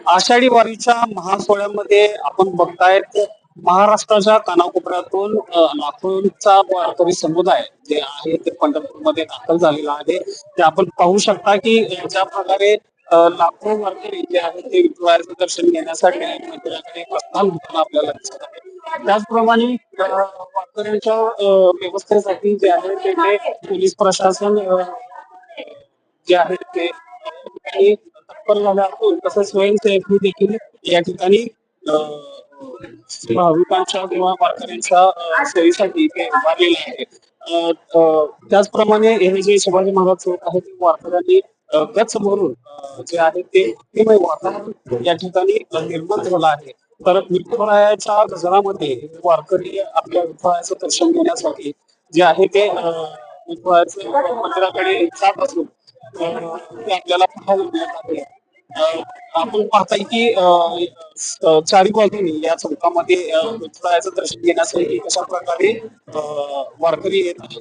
आषाढी वारीच्या महासोहळ्यामध्ये आपण बघतायत महाराष्ट्राच्या कानाकोपऱ्यातून लाखोंचा वारकरी समुदाय जे आहे ते पंढरपूरमध्ये दाखल झालेला आहे. ते आपण पाहू शकता की ज्या प्रकारे लाखो वारकरी जे आहेत ते विठुरायाचं दर्शन घेण्यासाठी मंदिराकडे प्रस्थान होताना आपल्याला दिसत आहे. त्याचप्रमाणे वारकऱ्यांच्या व्यवस्थेसाठी जे आहे ते पोलीस प्रशासन जे आहेत ते तत्पर झाले असून तसंच स्वयंसेवक देखील या ठिकाणी भाविकांच्या किंवा वारकऱ्यांच्या सोयीसाठी ते उभारलेले आहे. त्याचप्रमाणे हे जे शिवाजी महाराज चौक आहे ते वारकऱ्यांनी गच्च भरून जे आहे ते भक्तिमय वातावरण या ठिकाणी निर्माण झालं आहे. तर विठुरायाच्या गजरामध्ये वारकरी आपल्या विठुरायाचं दर्शन घेण्यासाठी जे आहे ते विठुरायाचं मंदिराकडे जात असून ते आपल्याला पाहायला मिळत आहे. आपण पाहताय की चारी बाजूनी या चौकामध्ये विठुरायाचं दर्शन घेण्यासाठी कशा प्रकारे वारकरी येत आहेत.